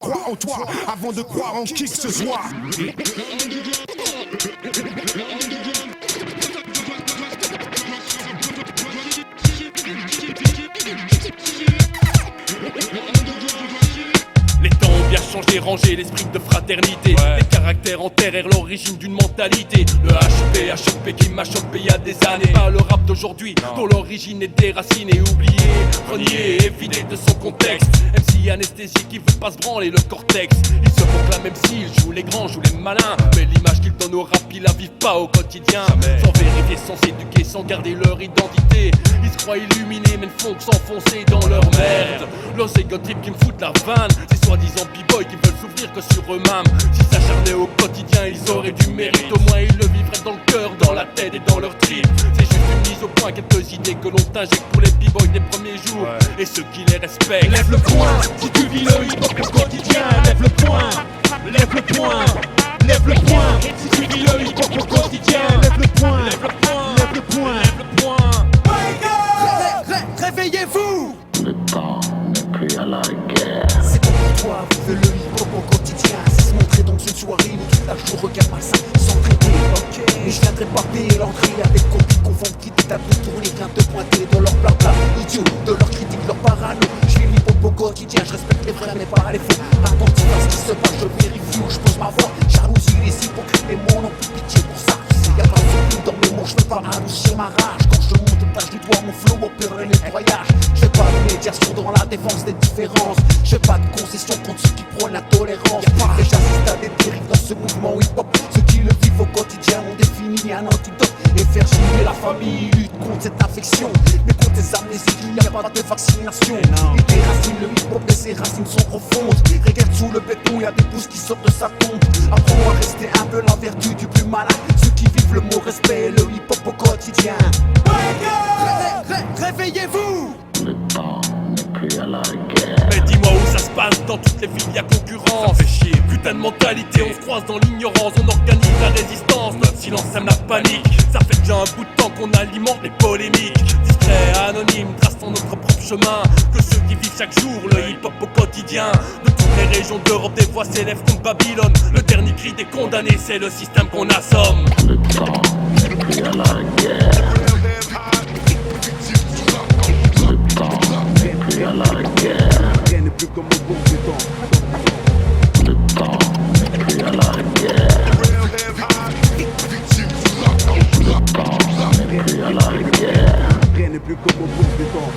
crois en toi avant de croire en qui que ce soit. Les temps ont bien changé, rangé l'esprit de fraternité. Les caractères enterrent l'origine d'une mentalité. Le HP qui m'a chopé il y a des années. Pas le rap d'aujourd'hui, dont l'origine est déracinée, oublié, renié et vidé de son contexte. MC anesthésie qui veut pas se branler le cortex. Il se proclame MC, il joue les grands, joue les malins. Mais l'image qu'il donne au rap, ils la vivent pas au quotidien. Sans vérifier, sans s'éduquer, sans garder leur identité. Ils se croient illuminés mais ne font que s'enfoncer dans leur merde. Los égotripes qui me foutent la vanne. Ces soi-disant b-boys qui veulent s'ouvrir que sur eux-mêmes. S'ils s'acharnaient au quotidien, ils auraient du mérite. Au moins ils le vivraient dans le cœur, dans la tête et dans leur trip. C'est juste une mise au point, quelques idées que l'on t'injecte pour les b-boys des premiers jours et ceux qui les respectent. Lève le poing, si tu vis le hip-hop au quotidien. Lève le poing, lève le poing, lève le poing. Si tu vis le hip-hop au quotidien. Lève le poing, lève le poing, lève le poing, lève le poing. Réveillez-vous! Le temps n'est plus à la guerre. C'est pour toi, vive le hip-hop au quotidien. C'est se montrer dans une soirée où toute la joue regarde malsain sans traiter. Et je viendrai pas payer l'entrée avec copies confondre qui t'établit de tourner, rien de pointer de leur blabla idiot, de leur critique, leur parano. Je vis le hip-hop au quotidien, je respecte les vrais mais pas les faux. Attentif à ce qui se passe, je vérifie où je pose ma voix. Jalousie, les hypocrites, mais mon nom plus pitié pour ça. Y'a pas de soucis dans mes mots, je veux pas adoucir ma rage. Quand je monte, tâche du doigt mon flow, opère le nettoyage. Je fais pas de médiation dans la défense des différences. Je fais pas de concession contre ceux qui prônent la tolérance. Et j'assiste à des dérives dans ce mouvement hip-hop. Ceux qui le vivent au quotidien ont défini un antidote. Et faire gêner la famille lutte contre cette infection. Mais contre les amnésiques, il n'y a pas de vaccination. Ils déracinent le hip-hop mais ses racines sont profondes. Regarde sous le béton, y'a des pousses qui sortent de sa tombe. Apprends à rester humble, la vertu du plus malin. Ceux qui vivent le mot respect, le hip-hop au quotidien. Réveillez-vous! Le temps n'est plus à la guerre. Mais dis-moi où ça se passe, dans toutes les villes y'a concurrence. Ça fait chier, putain de mentalité, on se croise dans l'ignorance. On organise la résistance, notre silence sème la panique. Ça fait déjà un bout de temps qu'on alimente les polémiques. Discret, anonyme, traçant notre propre chemin. Que ceux qui vivent chaque jour le hip-hop au quotidien. De toutes les régions d'Europe, des voix s'élèvent contre Babylone. Le dernier cri des condamnés, c'est le système qu'on assomme. Le temps n'est plus à la guerre. Le temps n'est plus à la guerre. Rien n'est plus comme au bon du temps. Le temps n'est plus à la guerre. Le temps n'est plus à la guerre. Rien n'est plus comme au bon du temps.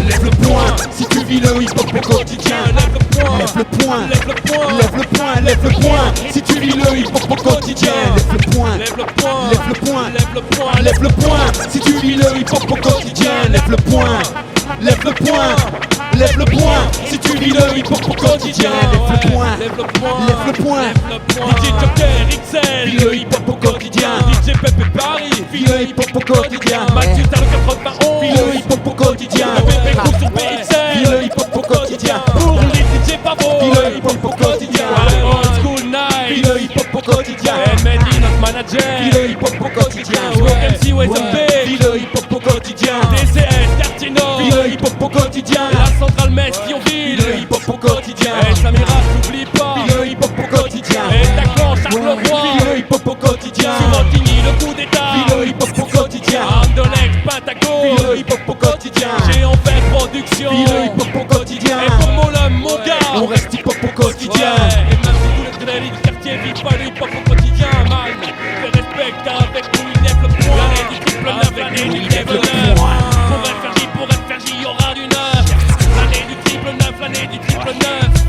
Lève le poing, si tu vis le hip-hop au quotidien. Lève le poing, lève le poing, lève le poing, lève le poing, lève le poing. Si tu vis le hip-hop au quotidien. Lève le poing, lève le poing, lève le poing, lève le poing, lève le poing. Si tu vis le hip-hop au quotidien. Lève le poing, lève le poing, lève le poing. Si tu vis le hip-hop au quotidien. Lève le poing, lève le poing, lève le poing. DJ Joker, XL, Vis le hip-hop au quotidien. DJ Pepe Paris, Vis le hip-hop au quotidien. Mathieu Talo 91, Vis le hip-hop au quotidien. Bébé Gros sur Vis PXL, le hip-hop au quotidien. pour les DJ Pavo, Vis le hip-hop au quotidien. Old School Vis Night, le hip-hop au quotidien. Mehdi notre Vis manager, le hip-hop au quotidien. MC Weston Vis B, le hip-hop au quotidien. DCS, Quartier Nord, Vis le hip-hop au quotidien. la centrale Metz, Vis le Thionville, hip-hop au quotidien. et Samira, n'oublie pas, Vis le hip-hop au quotidien. et Taclan, Vis Charleroi, le hip-hop au quotidien. sur Antigny, le coup d'état, Vis le hip-hop au quotidien. Anderlecht, Vis Pentagon, le hip-hop au quotidien. Géant fait production, Vis le hip-hop au quotidien. et pour mon homme, mon gars, On reste hip-hop au quotidien. ouais, et même si tous les trédélis du quartier vivent pas le hip-hop au quotidien, man, je respecte avec nous, il lève le point, l'année du triple neuf, l'année du triple neuf, pour FRJ, y'aura du neuf, l'année du triple neuf, l'année du triple neuf.